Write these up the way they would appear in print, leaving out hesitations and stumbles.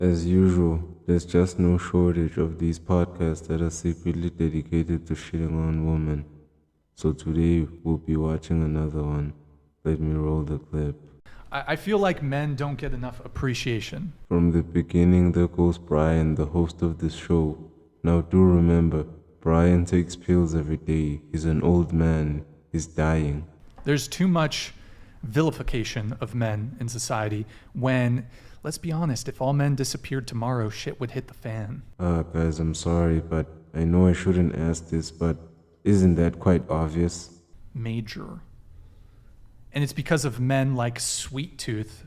As usual, there's just no shortage of these podcasts that are secretly dedicated to shitting on women. So today we'll be watching another one. Let me roll the clip. I feel like men don't get enough appreciation. From the beginning, there goes Brian, the host of this show. Now do remember, Brian takes pills every day. He's an old man. He's dying. There's too much vilification of men in society when, let's be honest, if all men disappeared tomorrow, shit would hit the fan. Guys, I'm sorry, but I know I shouldn't ask this, but isn't that quite obvious? Major. And it's because of men like Sweet Tooth,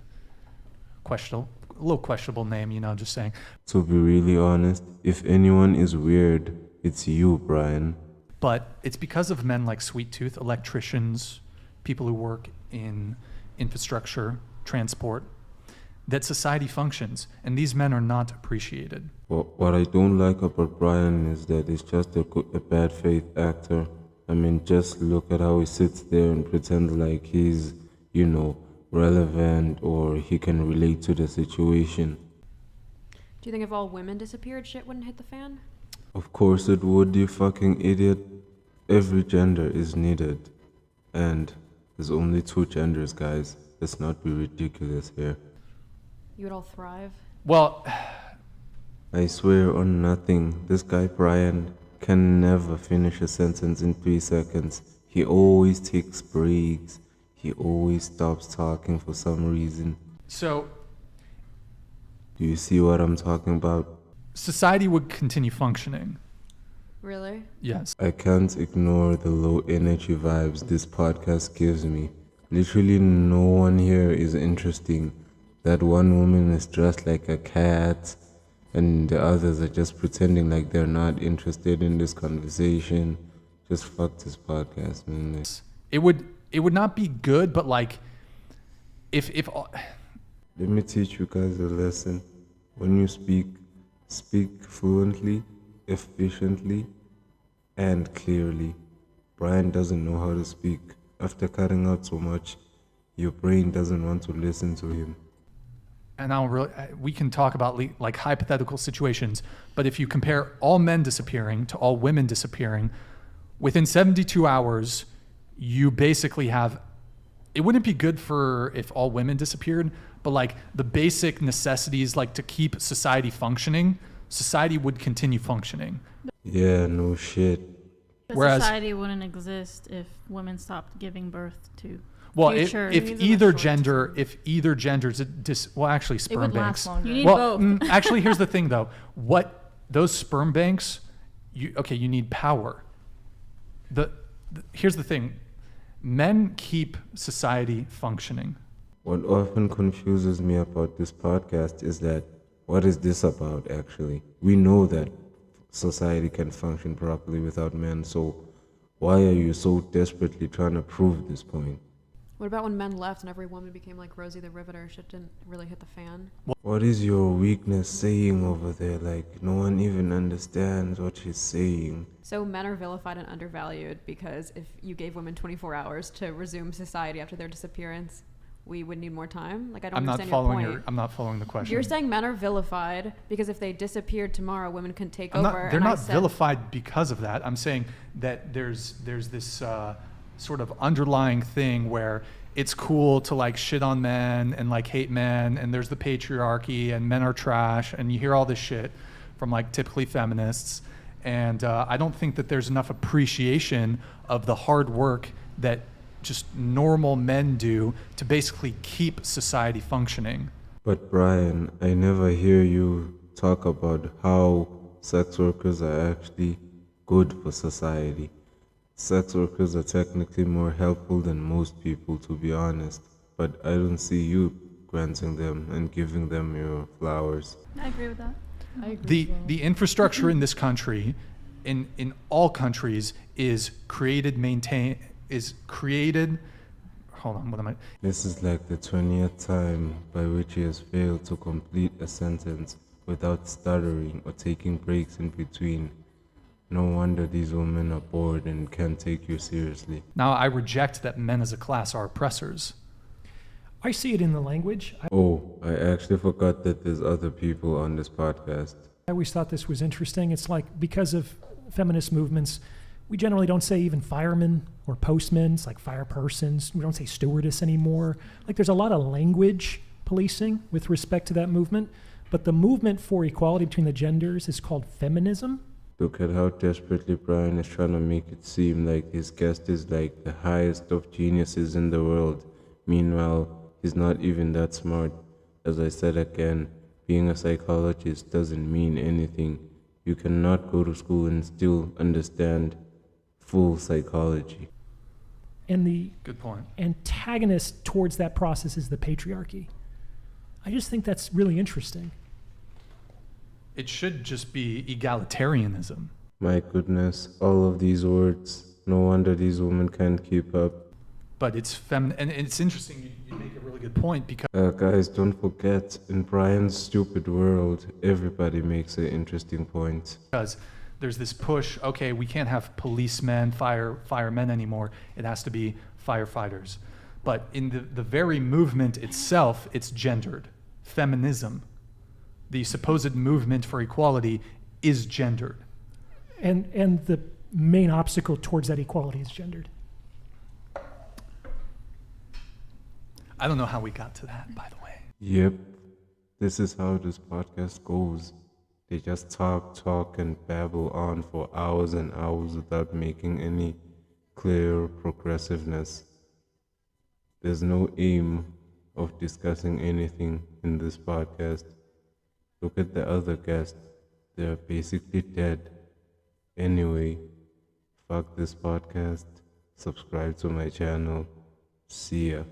a little questionable name, just saying. To be really honest, if anyone is weird, it's you, Brian. But it's because of men like Sweet Tooth, electricians, people who work in infrastructure, transport, that society functions, and these men are not appreciated. Well, what I don't like about Brian is that he's just a bad faith actor. I mean, just look at how he sits there and pretends like he's, relevant or he can relate to the situation. Do you think if all women disappeared, shit wouldn't hit the fan? Of course it would, you fucking idiot. Every gender is needed. And there's only 2 genders, guys. Let's not be ridiculous here. You would all thrive? Well, I swear on nothing, this guy Brian can never finish a sentence in 3 seconds. He always takes breaks. He always stops talking for some reason. so Do you see what I'm talking about? society would continue functioning. Really? Yes. I can't ignore the low energy vibes this podcast gives me. Literally no one here is interesting. That one woman is dressed like a cat, and the others are just pretending like they're not interested in this conversation. Just fuck this podcast, man. It would not be good, but like if Let me teach you guys a lesson. When you speak fluently, efficiently, and clearly. Brian doesn't know how to speak. After cutting out so much, your brain doesn't want to listen to him. and we can talk about like hypothetical situations, but if you compare all men disappearing to all women disappearing, within 72 hours, you basically have, it wouldn't be good for if all women disappeared, but like the basic necessities, like to keep society functioning, society would continue functioning. Yeah, no shit. But Whereas- society wouldn't exist if women stopped giving birth to Well, future. if These are the either short gender, term. if either gender's actually It sperm would banks. last longer. You need Well, both. actually, here's the thing though. What those sperm banks, you need power. Here's the thing. Men keep society functioning. What often confuses me about this podcast is that what is this about actually? We know that society can function properly without men, so why are you so desperately trying to prove this point? What about when men left and every woman became like Rosie the Riveter? Shit didn't really hit the fan. What is your weakness saying over there? Like, no one even understands what she's saying. So men are vilified and undervalued because if you gave women 24 hours to resume society after their disappearance, we would need more time? Like, I don't understand your point. I'm not following the question. You're saying men are vilified because if they disappeared tomorrow, women can take over. They're and not vilified because of that. I'm saying that there's this sort of underlying thing where it's cool to like shit on men and like hate men, and there's the patriarchy and men are trash, and you hear all this shit from like typically feminists. And I don't think that there's enough appreciation of the hard work that just normal men do to basically keep society functioning. But Brian, I never hear you talk about how sex workers are actually good for society. Sex workers are technically more helpful than most people, to be honest. But I don't see you granting them and giving them your flowers. I agree with that. I agree. The infrastructure in this country, in all countries, is created. Hold on, what am I? This is like the 20th time by which he has failed to complete a sentence without stuttering or taking breaks in between. No wonder these women are bored and can't take you seriously. Now I reject that men as a class are oppressors. I see it in the language. Oh, I actually forgot that there's other people on this podcast. I always thought this was interesting. It's like because of feminist movements, we generally don't say even firemen or postmen. It's like fire persons. We don't say stewardess anymore. Like there's a lot of language policing with respect to that movement. But the movement for equality between the genders is called feminism. Look at how desperately Brian is trying to make it seem like his guest is like the highest of geniuses in the world. Meanwhile, he's not even that smart. As I said again, being a psychologist doesn't mean anything. You cannot go to school and still understand full psychology. And the Good point. antagonist towards that process is the patriarchy. I just think that's really interesting. It should just be egalitarianism. My goodness, all of these words. No wonder these women can't keep up. But it's and it's interesting. You make a really good point because Guys, don't forget, in Brian's stupid world, everybody makes an interesting point. there's this push. Okay, we can't have policemen, firemen anymore. It has to be firefighters. But in the very movement itself, it's gendered. Feminism, the supposed movement for equality, is gendered. And the main obstacle towards that equality is gendered. I don't know how we got to that, by the way. Yep, this is how this podcast goes. They just talk and babble on for hours and hours without making any clear progressiveness. There's no aim of discussing anything in this podcast. Look at the other guests. They're basically dead. Anyway, fuck this podcast. Subscribe to my channel. See ya.